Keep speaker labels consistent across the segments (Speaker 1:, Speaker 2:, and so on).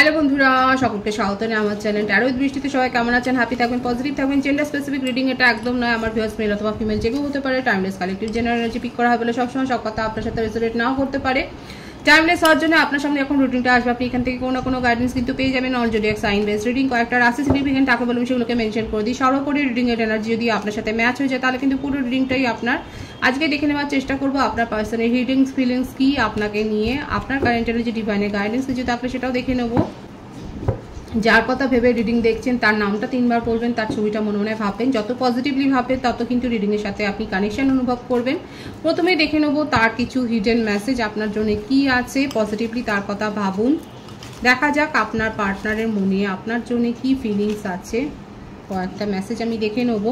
Speaker 1: Hello বন্ধুরা, সকলকে স্বাগত জানাই আমার চ্যানেল ট্যারো উইথ বৃষ্টিতে। সবাই কেমন আছেন? হ্যাপি থাকবেন, পজিটিভ থাকবেন। জেন্ডার স্পেসিফিক রিডিং এটা একদম নয়। আমার ভিউয়ার্স মেল অথবা ফিমেল যে কেউ হতে পারে। Timeless collective general energy pick করা হয় বলে সবসময় সব কথা আপনার সাথে রেজোনেট নাও করতে পারে। টাইমলেস হওয়ার জন্য আপনার সামনে এখন রুটিনটা আসবে। আপনি এখান থেকে কোনো না কোনো গাইডেন্স কিন্তু পেয়ে যাবেন। On zodiac sign base reading কয়েকটা রাশি সিগনিফিকেন্ট কাকে বলবেন সেগুলোকে মেনশন করে দিই। সর্বোপরি রিডিং এর এনার্জি যদি আপনার সাথে ম্যাচ হয়ে যায় তাহলে কিন্তু পুরো রিডিংটাই আপনার। আজকে দেখে নেওয়ার চেষ্টা করবো আপনার পার্সনের রিডিংস ফিলিংস কি আপনাকে নিয়ে, আপনার কারেন্ট এনার্জি ডিভাইনের গাইডেন্স যদি থাকলে সেটাও দেখে নেবো। যার কথা ভেবে রিডিং দেখছেন তার নামটা 3 বার বলবেন, তার ছবিটা মনে মনে ভাববেন। যত পজিটিভলি ভাববেন তত কিন্তু রিডিংয়ের সাথে আপনি কানেকশন অনুভব করবেন। প্রথমে দেখে নেব তার কিছু হিডেন মেসেজ আপনার জন্য কি আছে। পজিটিভলি তার কথা ভাবুন। দেখা যাক আপনার পার্টনারের মনে আপনার জন্য কি ফিলিংস আছে। কয়েকটা মেসেজ আমি দেখে নেব।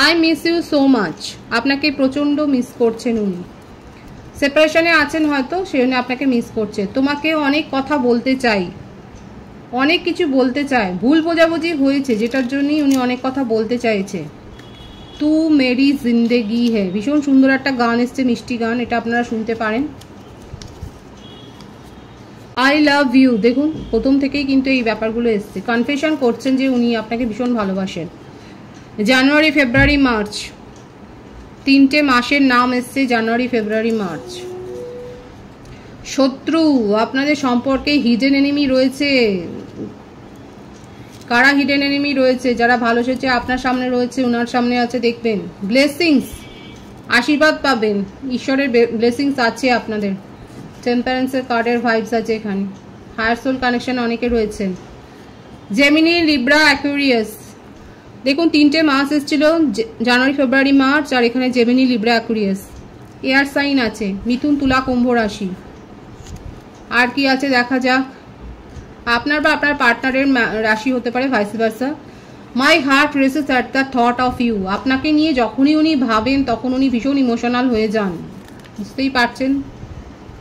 Speaker 1: I miss you so much. আপনাকে প্রচণ্ড মিস করছেন উনি। সেপারেশনে আছেন হয়তো, সেই জন্য আপনাকে মিস করছে। তোমাকে অনেক কথা বলতে চাই, অনেক কিছু বলতে চায়। ভুল বোঝাবুঝি হয়েছে যেটার জন্যই উনি অনেক কথা বলতে চাইছে। তু মেরি জিন্দেগি হে, ভীষণ সুন্দর একটা গান এসছে, মিষ্টি গান, এটা আপনারা শুনতে পারেন। আই লাভ ইউ, দেখুন প্রথম থেকেই কিন্তু এই ব্যাপারগুলো এসছে। কনফেশন করছেন যে উনি আপনাকে ভীষণ ভালোবাসেন। জানুয়ারি ফেব্রুয়ারি মার্চ, 3টে মাসের নাম এসছে, জানুয়ারি ফেব্রুয়ারি মার্চ। শত্রু, আপনাদের সম্পর্কে হিডেন এনিমি রয়েছে। কারা হিডেন এনিমি রয়েছে? যারা ভালো সেচে আপনার সামনে রয়েছে, ওনার সামনে আছে দেখবেন। ব্লেসিংস, আশীর্বাদ পাবেন, ঈশ্বরের ব্লেসিংস আছে আপনাদের। টেম্পারেন্সের কার্ডের ভাইবস আছে এখানে। হায়ার সোল কানেকশন অনেকে রয়েছেন। জেমিনি, লিব্রা, অ্যাকুয়ারিয়াস, দেখুন 3টে মাস এসেছিল, জানুয়ারি ফেব্রুয়ারি মার্চ, আর এখানে Gemini, Libra, Aquarius. Air sign আছে, মিথুন, তুলা, কুম্ভ রাশি। আর কি আছে দেখা যাক। আপনার বা আপনার পার্টনারের রাশি হতে পারে, vice versa. My heart races at the thought of you. আপনাকে নিয়ে যখনই উনি ভাবেন তখন উনি ভীষণ ইমোশনাল হয়ে যান, বুঝতেই পারছেন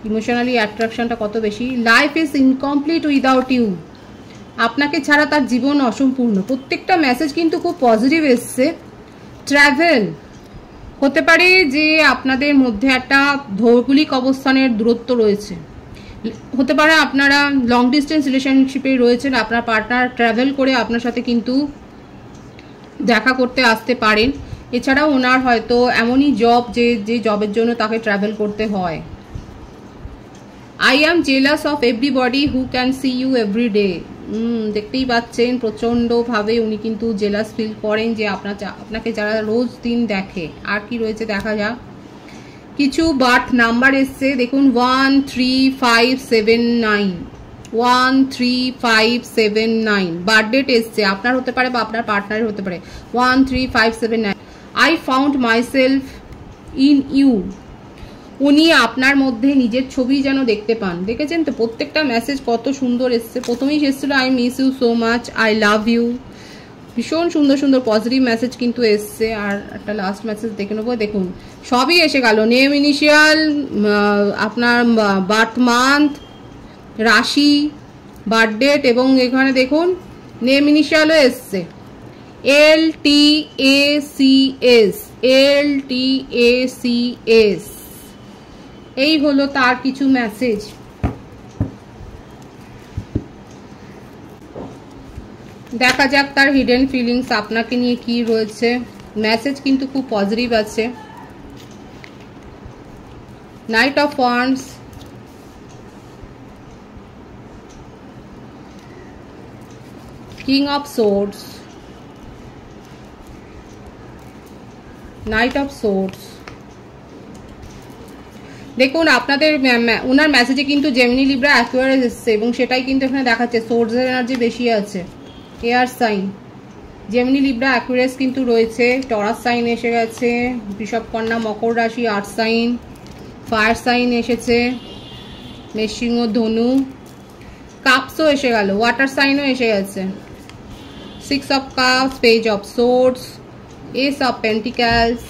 Speaker 1: ইমোশনালি অ্যাট্রাকশনটা কত বেশি। Life is incomplete without you. আপনাকে ছাড়া তার জীবন অসম্পূর্ণ। প্রত্যেকটা মেসেজ কিন্তু খুব পজিটিভ এসছে। ট্রাভেল হতে পারে যে আপনাদের মধ্যে একটা ভৌগোলিক অবস্থানের দূরত্ব রয়েছে। হতে পারে আপনারা লং ডিস্টেন্স রিলেশনশিপে রয়েছেন, আপনার পার্টনার ট্রাভেল করে আপনার সাথে কিন্তু দেখা করতে আসতে পারেন। এছাড়াও ওনার হয়তো এমনই জব যে জবের জন্য তাকে ট্রাভেল করতে হয়। I am jealous of everybody who can see you every day. দেখতেই পাচ্ছেন প্রচণ্ডভাবে উনি কিন্তু জেলাস ফিল করেন যে আপনাকে যারা রোজ দিন দেখে। আর কি রয়েছে দেখা যাক। কিছু বার্থ নাম্বার এসছে, দেখুন 13579, 13579 বার্থ ডেট এসছে। আপনার হতে পারে বা আপনার পার্টনারের হতে পারে। 13579। I found myself in you. উনি আপনার মধ্যে নিজের ছবি যেন দেখতে পান। দেখেছেন তো প্রত্যেকটা মেসেজ কত সুন্দর এসছে। প্রথমেই এসেছিল I miss you so much, I love you. ভীষণ সুন্দর সুন্দর পজিটিভ মেসেজ কিন্তু এসছে। আর একটা লাস্ট মেসেজ দেখে নেবো। দেখুন সবই এসে গেল। নেম, ইনিশিয়াল, আপনার বার্থ মান্থ, রাশি, বার্থ ডেট, এবং এখানে দেখুন নেম ইনিশিয়ালও এসছে। LTACS, LTACS। এই হলো তার কিছু মেসেজ। দেখা যাক তার হিডেন ফিলিংস আপনাকে নিয়ে কি রয়েছে। মেসেজ কিন্তু খুব পজিটিভ আছে। Night of wands, king of swords, night of swords. দেখুন আপনাদের ওনার মেসেজে কিন্তু জেমিনি, লিব্রা, অ্যাকুয়ারিয়াস এসছে এবং সেটাই কিন্তু এখানে দেখাচ্ছে। সোর্সের এনার্জি বেশি আছে। Air sign, Gemini, Libra, Aquarius কিন্তু রয়েছে। টরাস সাইন এসে গেছে, বৃষভ, কন্যা, মকর রাশি, আর্থ সাইন, ফায়ার সাইন এসেছে, মেষসিংহ, ধনু, কাপসও এসে গেল, ওয়াটার সাইনও এসে গেছে। 6 of cups, page of swords, S of পেন্টিক্যালস,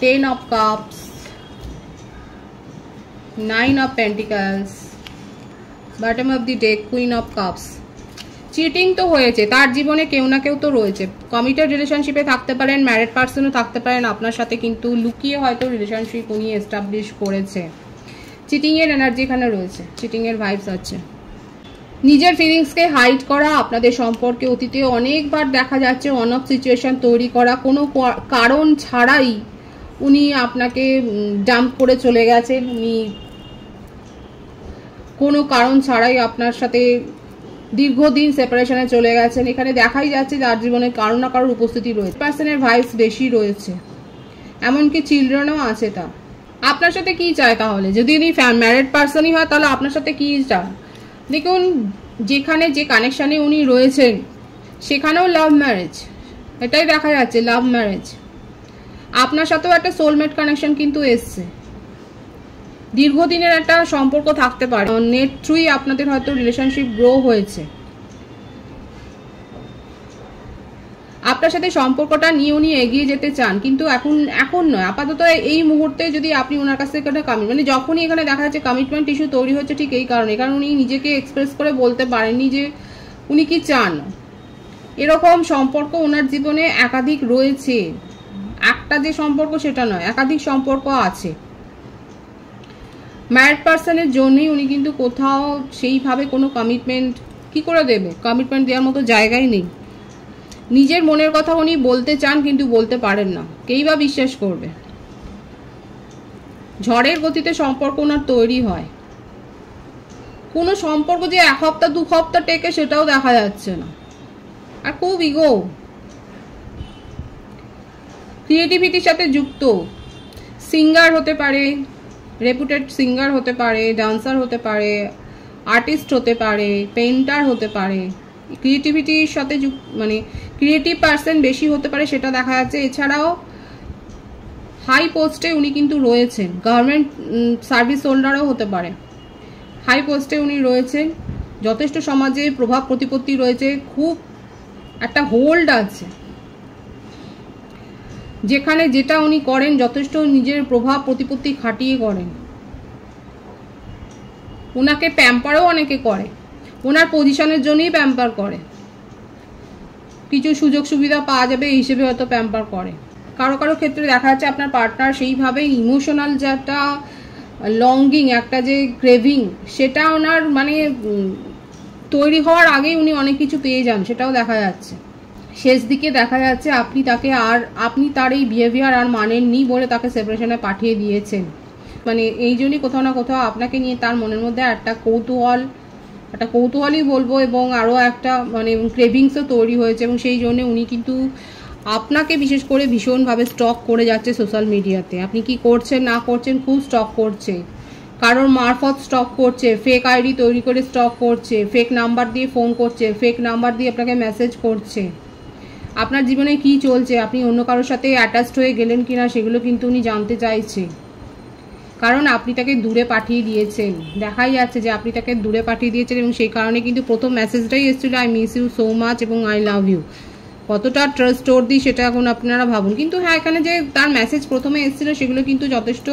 Speaker 1: 10 of cups, 9 of pentacles, bottom of the deck, queen of cups। Cheating তো হয়েছে, তার জীবনে কেউ না কেউ তো রয়েছে। কমিটেড রিলেশনশিপে থাকতে পারেন, ম্যারিড পার্সনও থাকতে পারেন আপনার সাথে, কিন্তু লুকিয়ে হয়তো রিলেশনশিপ উনি এস্টাবলিশ করেছে। চিটিংয়ের এনার্জি এখানে রয়েছে, চিটিংয়ের ভাইবস আছে। নিজের ফিলিংসকে হাইড করা, আপনাদের সম্পর্কে অতীতে অনেকবার দেখা যাচ্ছে অন অফ সিচুয়েশন তৈরি করা, কোনো কারণ ছাড়াই উনি আপনাকে ডাম্প করে চলে গেছেন, উনি কোনো কারণ ছাড়াই আপনার সাথে দীর্ঘদিন সেপারেশনে চলে গেছেন। এখানে দেখাই যাচ্ছে যার জীবনে কারো না কারোর উপস্থিতি রয়েছে, পার্সনের ভাইবস বেশি রয়েছে, এমনকি চিলড্রেনও আছে। তা আপনার সাথে কি চায় তাহলে? যদি উনি ম্যারিড পার্সনই হয় তাহলে আপনার সাথে কি চায়? দেখুন, যেখানে যে কানেকশানে উনি রয়েছেন সেখানেও লাভ ম্যারেজ, এটাই দেখা যাচ্ছে, লাভ ম্যারেজ। আপনার সাথেও একটা সোলমেট কানেকশন কিন্তু এসছে, দীর্ঘদিনের একটা সম্পর্ক থাকতে পারে, নেট থ্রুই আপনাদের হয়তো রিলেশনশিপ গ্রো হয়েছে। আপনার সাথে সম্পর্কটা নিয়ে উনি এগিয়ে যেতে চান, কিন্তু এখন নয়, আপাতত এই মুহূর্তে যদি আপনি ওনার কাছ থেকে একটা মানে যখনই এখানে দেখা যাচ্ছে কমিটমেন্ট ইস্যু তৈরি হচ্ছে ঠিক এই কারণে, কারণ উনি নিজেকে এক্সপ্রেস করে বলতে পারেননি যে উনি কি চান। এরকম সম্পর্ক ওনার জীবনে একাধিক রয়েছে, একটা যে সম্পর্ক সেটা নয়, একাধিক সম্পর্ক আছে। ম্যারিড পার্সনের জন্যই উনি কিন্তু কোথাও সেইভাবে কোনো কমিটমেন্ট কি করে দেবে, কমিটমেন্ট দেওয়ার মতো জায়গায় নেই। নিজের মনের কথা উনি বলতে চান কিন্তু বলতে পারেন না, কেই বা বিশ্বাস করবে। ঝড়ের গতিতে সম্পর্ক ওনার তৈরি হয়, কোনো সম্পর্ক যে 1 সপ্তাহ 2 সপ্তাহ টেকে সেটাও দেখা যাচ্ছে না। আর খুব ইগো, ক্রিয়েটিভিটির সাথে যুক্ত, সিঙ্গার হতে পারে, রেপুটেড সিঙ্গার হতে পারে, ডান্সার হতে পারে, আর্টিস্ট হতে পারে, পেইন্টার হতে পারে, ক্রিয়েটিভিটির সাথে মানে ক্রিয়েটিভ পার্সন বেশি হতে পারে সেটা দেখা যাচ্ছে। এছাড়াও হাই পোস্টে উনি কিন্তু রয়েছেন, গভর্নমেন্ট সার্ভিস হোল্ডারও হতে পারে, হাই পোস্টে উনি রয়েছেন, যথেষ্ট সমাজে প্রভাব প্রতিপত্তি রয়েছে, খুব একটা হোল্ড আছে, যেখানে যেটা উনি করেন যথেষ্ট নিজের প্রভাব প্রতিপত্তি খাটিয়ে করেন। ওনাকে প্যাম্পারও অনেকে করে, ওনার পজিশনের জন্যই প্যাম্পার করে, কিছু সুযোগ সুবিধা পাওয়া যাবে এই হিসেবে হয়তো প্যাম্পার করে। কারো কারো ক্ষেত্রে দেখা যাচ্ছে আপনার পার্টনার সেইভাবে ইমোশনাল যে একটা লঙ্গিং, একটা যে ক্রেভিং, সেটা ওনার মানে তৈরি হওয়ার আগেই উনি অনেক কিছু পেয়ে যান, সেটাও দেখা যাচ্ছে। শেষ দিকে দেখা যাচ্ছে আপনি তার এই বিহেভিয়ার আর মানেননি বলে তাকে সেপারেশনে পাঠিয়ে দিয়েছেন। মানে এই জন্যই কোথাও না কোথাও আপনাকে নিয়ে তার মনের মধ্যে একটা কৌতূহলই বলবো, এবং আরও একটা মানে ক্রেভিংসও তৈরি হয়েছে, এবং সেই জন্য উনি কিন্তু আপনাকে বিশেষ করে ভীষণভাবে স্টক করে যাচ্ছে সোশ্যাল মিডিয়াতে। আপনি কি করছেন না করছেন খুব স্টক করছে, কারোর মারফত স্টক করছে, ফেক আইডি তৈরি করে স্টক করছে, ফেক নাম্বার দিয়ে ফোন করছে, ফেক নাম্বার দিয়ে আপনাকে মেসেজ করছে। আপনার জীবনে কি চলছে, আপনি অন্য কারোর সাথে অ্যাটাচড হয়ে গেলেন কিনা সেগুলো কিন্তু উনি জানতে চাইছে, কারণ আপনি তাকে দূরে পাঠিয়ে দিয়েছেন। দেখাই যাচ্ছে যে আপনি তাকে দূরে পাঠিয়ে দিয়েছেন, এবং সেই কারণে কিন্তু প্রথম মেসেজটাই এসেছিল I miss you so much এবং আই লাভ ইউ। কতটা ট্রাস্ট দিই সেটা এখন আপনারা ভাবুন। কিন্তু হ্যাঁ, এখানে যে তার মেসেজ প্রথমে এসেছিল সেগুলো কিন্তু যথেষ্ট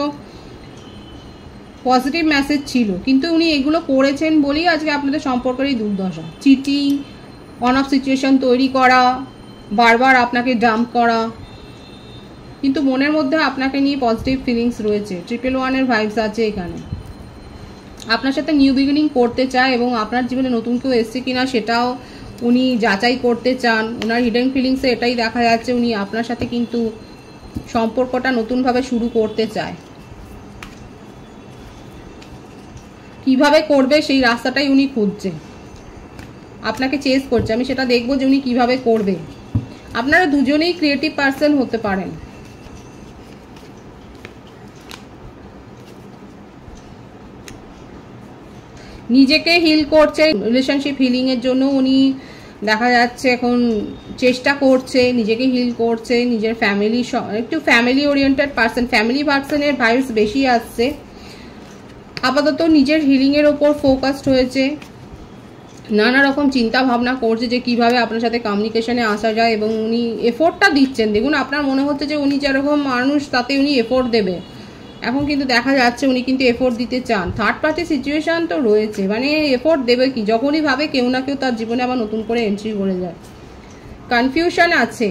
Speaker 1: পজিটিভ মেসেজ ছিল, কিন্তু উনি এগুলো করেছেন বলেই আজকে আপনাদের সম্পর্কের এই দুর্দশা। চিটিং, অন অফ সিচুয়েশন তৈরি করা, বারবার আপনাকে ডাম্প করা, কিন্তু মনের মধ্যে আপনাকে নিয়ে পজিটিভ ফিলিংস রয়েছে, 111 ভাইবস আছে এখানে। আপনার সাথে নিউ বিগিনিং করতে চায়, এবং আপনার জীবনে নতুন কেউ এসছে কিনা সেটাও উনি যাচাই করতে চান। ওনার হিডেন ফিলিংসে এটাই দেখা যাচ্ছে, উনি আপনার সাথে কিন্তু সম্পর্কটা নতুনভাবে শুরু করতে চায়। কিভাবে করবে সেই রাস্তাটাই উনি খুঁজছে, আপনাকে চেস করছে। আমি সেটা দেখবো যে উনি কিভাবে করবে। আপনারা দুজনেই ক্রিয়েটিভ পার্সন হতে পারেন। নিজেকে হিল করছে, রিলেশনশিপ হিলিং এর জন্য উনি দেখা যাচ্ছে এখন চেষ্টা করছে, নিজেকে হিল করছে, নিজের ফ্যামিলি, একটু ফ্যামিলি ওরিয়েন্টেড পার্সন, ফ্যামিলি পার্সনের ভাইবস বেশি আসছে। আপাতত নিজের হিলিং এর ওপর ফোকাসড হয়েছে, নানা রকম চিন্তা ভাবনা করছে যে কিভাবে আপনার সাথে কমিউনিকেশনে আসা যায়, এবং উনি এফোর্টটা দিচ্ছেন। দেখুন, আপনার মনে হচ্ছে যে উনি যেরকম মানুষ তাতে উনি এফোর্ট দেবে, এখন কিন্তু দেখা যাচ্ছে উনি কিন্তু এফোর্ট দিতে চান। থার্ড পার্টি সিচুয়েশন তো রয়েছে, মানে এফোর্ট দেবে কি, যখনই ভাবে কেউ না কেউ তার জীবনে আবার নতুন করে এন্ট্রি করে যায়। কনফিউশন আছে,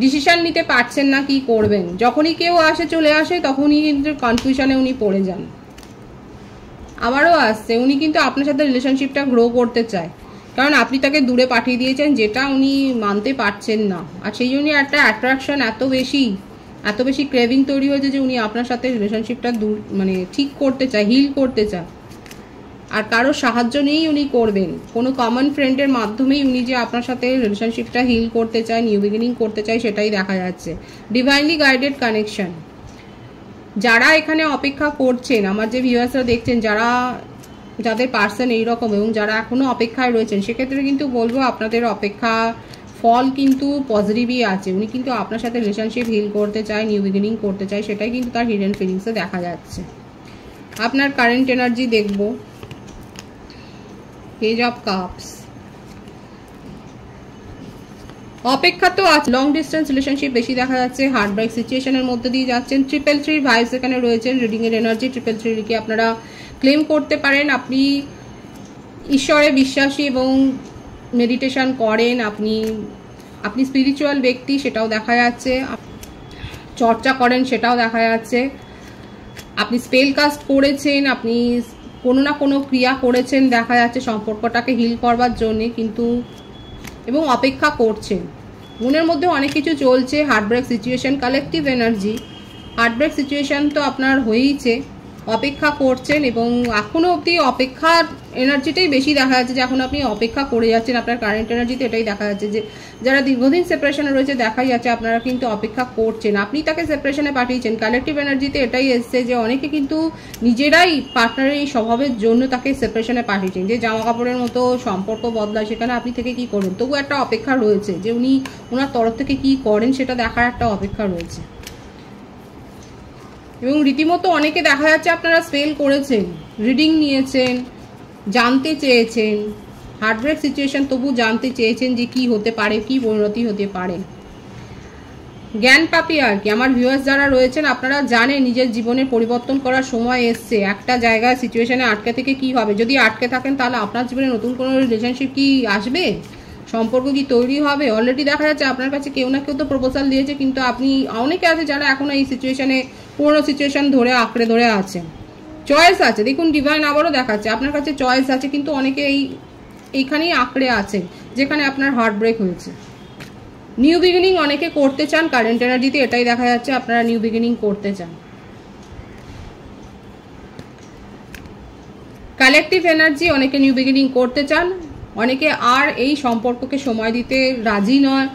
Speaker 1: ডিসিশন নিতে পারছেন না কি করবেন। যখনই কেউ আসে চলে আসে তখনই কিন্তু কনফিউশনে উনি পড়ে যান। আবারও আসছে, উনি কিন্তু আপনার সাথে রিলেশনশিপটা গ্রো করতে চায়, কারণ আপনি তাকে দূরে পাঠিয়ে দিয়েছেন যেটা উনি মানতে পারছেন না। আর সেই জন্য একটা অ্যাট্রাকশন এত বেশি ক্রেভিং তৈরি হয়েছে যে উনি আপনার সাথে রিলেশনশিপটা মানে ঠিক করতে চায়, হিল করতে চায়। আর কারো সাহায্য নিয়েই উনি করবেন, কোনো কমন ফ্রেন্ডের মাধ্যমেই উনি যে আপনার সাথে রিলেশনশিপটা হিল করতে চায়, নিউ বিগিনিং করতে চায়, সেটাই দেখা যাচ্ছে। Divinely guided connection. যারা এখানে অপেক্ষা করছেন, আমার যে ভিউয়ার্সরা দেখছেন, যাদের পার্সন এইরকম এবং যারা এখনো অপেক্ষায় রয়েছেন, সেক্ষেত্রে কিন্তু বলবো আপনাদের অপেক্ষা ফল কিন্তু পজিটিভই আছে। উনি কিন্তু আপনার সাথে রিলেশনশিপ হিল করতে চায়, নিউ বিগিনিং করতে চায়, সেটাই কিন্তু তার হিডেন ফিলিংসে দেখা যাচ্ছে। আপনার কারেন্ট এনার্জি দেখবো, পেজ অফ কাপস। অপেক্ষা তো আছে, লং ডিস্টেন্স রিলেশনশিপ বেশি দেখা যাচ্ছে, হার্ট ব্রেক সিচুয়েশনের মধ্যে দিয়ে যাচ্ছেন। 333 ভাইবস এখানে রয়েছেন। রিডিং এর এনার্জি 333 লিখে আপনারা ক্লেম করতে পারেন। আপনি ঈশ্বরে বিশ্বাসী এবং মেডিটেশন করেন, আপনি স্পিরিচুয়াল ব্যক্তি, সেটাও দেখা যাচ্ছে। চর্চা করেন, সেটাও দেখা যাচ্ছে। আপনি স্পেল কাস্ট করেছেন, আপনি কোনো না কোনো ক্রিয়া করেছেন দেখা যাচ্ছে সম্পর্কটাকে হিল করবার জন্যে, কিন্তু এবং অপেক্ষা করছেন। মনের মধ্যে অনেক কিছু চলছে। Heartbreak situation, collective energy. Heartbreak situation তো আপনার হয়েইছে, অপেক্ষা করছেন এবং এখনও অবধি অপেক্ষার এনার্জিটাই বেশি দেখা যাচ্ছে, যে এখন আপনি অপেক্ষা করে যাচ্ছেন। আপনার কারেন্ট এনার্জিতে এটাই দেখা যাচ্ছে যে যারা দীর্ঘদিন সেপারেশনে রয়েছে দেখাই যাচ্ছে আপনারা কিন্তু অপেক্ষা করছেন, আপনি তাকে সেপারেশনে পাঠিয়েছেন। কালেকটিভ এনার্জিতে এটাই এসছে যে অনেকে কিন্তু নিজেরাই পার্টনারের এই স্বভাবের জন্য তাকে সেপারেশনে পাঠিয়েছেন। যে জামা কাপড়ের মতো সম্পর্ক বদলায়, সেখানে আপনি থেকে কি করবেন, তবু একটা অপেক্ষা রয়েছে যে উনি ওনার তরফ থেকে কি করেন সেটা দেখার একটা অপেক্ষা রয়েছে। এবং রীতিমতো অনেকে দেখা যাচ্ছে আপনারা স্পেল করেছেন, রিডিং নিয়েছেন, জানতে চেয়েছেন হার্টব্রেক সিচুয়েশন, তবু জানতে চেয়েছেন যে কি হতে পারে, কি পরিণতি হতে পারে। জ্ঞান পাপি আর কি। আমার ভিউয়ার্স যারা রয়েছেন, আপনারা জানেন নিজের জীবনে পরিবর্তন করার সময় এসছে। একটা জায়গায় সিচুয়েশনে আটকে থেকে কি হবে, যদি আটকে থাকেন তাহলে আপনার জীবনে নতুন কোনো রিলেশনশিপ কি আসবে, সম্পর্ক কি তৈরি হবে। অলরেডি দেখা যাচ্ছে আপনার কাছে কেউ না কেউ তো প্রপোজাল দিয়েছে, কিন্তু আপনি অনেকে আছে যারা এখনো এই সিচুয়েশনে, পুরোনো সিচুয়েশন আঁকড়ে ধরে আছেন। চয়েস আছে, দেখুন ডিভাইন আবারও দেখাচ্ছে আপনার কাছে চয়েস আছে, কিন্তু অনেকে এইখানেই আঁকড়ে আছেন যেখানে আপনার হার্ট ব্রেক হয়েছে। নিউ বিগিনিং অনেকে করতে চান, কারেন্ট এনার্জিতে এটাই দেখা যাচ্ছে আপনারা নিউ বিগিনিং করতে চান। কালেকটিভ এনার্জি, অনেকে নিউ বিগিনিং করতে চান, অনেকে আর এই সম্পর্ককে সময় দিতে রাজি নয়।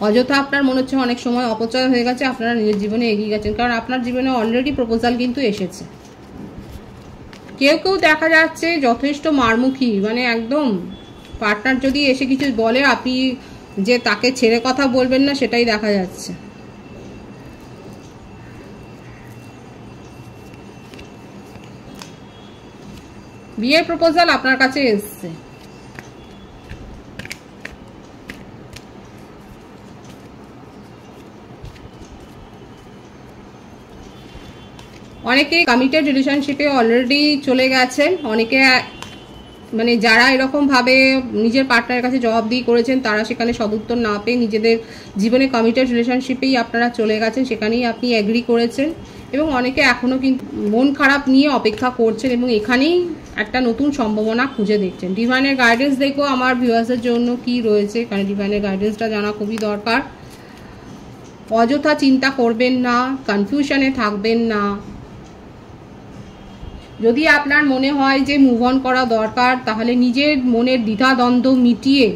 Speaker 1: অযথা আপনার মনে হচ্ছে অনেক সময় অপচয় হয়ে গেছে, আপনারা নিজের জীবনে এগিয়ে গেছেন, কারণ আপনার জীবনে অলরেডি প্রপোজাল কিন্তু এসেছে। কেউ কেউ দেখা যাচ্ছে যথেষ্ট মারমুখী, মানে একদম পার্টনার যদি এসে কিছু বলে আপনি যে তাকে ছেড়ে কথা বলবেন না, সেটাই দেখা যাচ্ছে। বিয়ের প্রপোজাল আপনার কাছে এসছে। অনেকে কমিটেড রিলেশনশিপে অলরেডি চলে গেছেন, অনেকে মানে যারা এরকম ভাবে নিজের পার্টনারের কাছে জবাবদিহি করেছেন তারা সেখানে সদুত্তর না পেয়ে নিজেদের জীবনে কমিটেড রিলেশনশিপেই আপনারা চলে গেছেন, সেখানেই আপনি এগ্রি করেছেন। এবং অনেকে এখনো কিন্তু মন খারাপ নিয়ে অপেক্ষা করছেন এবং এখানেই একটা নতুন সম্ভাবনা খুঁজে দেখছেন। ডিভাইনের গাইডেন্স দেখো আমার ভিউয়ার্সের জন্য কি রয়েছে, কারণ ডিভাইনের গাইডেন্সটা জানা খুবই দরকার। অযথা চিন্তা করবেন না, কনফিউশনে থাকবেন না। যদি আপনার মনে হয় যে মুভ অন করা দরকার, তাহলে নিজের মনের দ্বিধাদ্বন্দ্ব মিটিয়ে,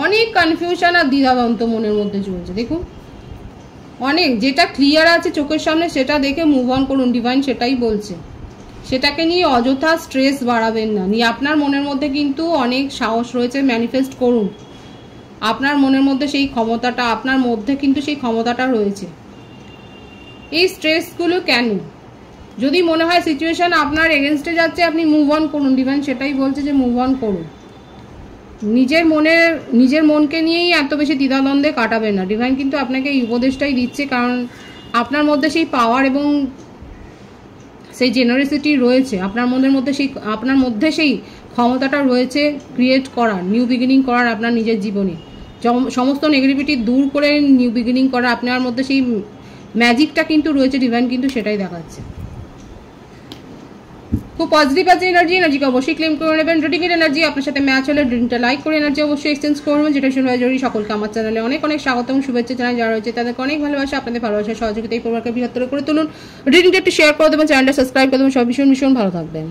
Speaker 1: অনেক কনফিউশন আর দ্বিধাদ্বন্দ্ব মনের মধ্যে চলছে, দেখুন অনেক, যেটা ক্লিয়ার আছে চোখের সামনে সেটা দেখে মুভ অন করুন। ডিভাইন সেটাই বলছে, সেটাকে নিয়ে অযথা স্ট্রেস বাড়াবেন না। নিয়ে আপনার মনের মধ্যে কিন্তু অনেক সাহস রয়েছে, ম্যানিফেস্ট করুন। আপনার মনের মধ্যে সেই ক্ষমতাটা, আপনার মধ্যে কিন্তু সেই ক্ষমতাটা রয়েছে। এই স্ট্রেসগুলো কেন? যদি মনে হয় সিচুয়েশন আপনার এগেনস্টে যাচ্ছে, আপনি মুভ অন করুন। ডিভাইন সেটাই বলছে যে মুভ অন করুন। নিজের মনকে নিয়েই এত বেশি দ্বিধাদ্বন্দ্বে কাটাবেন না। ডিভাইন কিন্তু আপনাকে এই উপদেশটাই দিচ্ছে, কারণ আপনার মধ্যে সেই পাওয়ার এবং সেই জেনারেসিটি রয়েছে আপনার মনের মধ্যে, আপনার মধ্যে সেই ক্ষমতাটা রয়েছে ক্রিয়েট করার, নিউ বিগিনিং করার আপনার নিজের জীবনে, সমস্ত নেগেটিভিটি দূর করে নিউ বিগিনিং করা আপনার মধ্যে সেই ম্যাজিকটা কিন্তু রয়েছে। ডিভাইন কিন্তু সেটাই দেখাচ্ছে। খুব পজিটিভ আছে এনার্জিকে অবশ্যই ক্লেম করে নেবেন। রিডিংয়ের এনার্জি আপনার সাথে ম্যাচ হলে রিডিংটা লাইক করে এনার্জি অবশ্যই এক্সচেঞ্জ করবেন, যেটা শুনে জরুরি। সকলকে আমার চ্যানেলে অনেক অনেক স্বাগত এবং শুভেচ্ছা জানাই। যারা রয়েছে তাদেরকে অনেক ভালোবাসা, আপনাদের ভালোবাসার সহযোগিতা এই পরিবারকে বৃহত্তর করে তুলুন। রিডিংটা একটু শেয়ার করে দেবেন, চ্যানেলটা সাবস্ক্রাইব করে দেবেন। সব ভীষণ ভীষণ ভালো থাকবেন।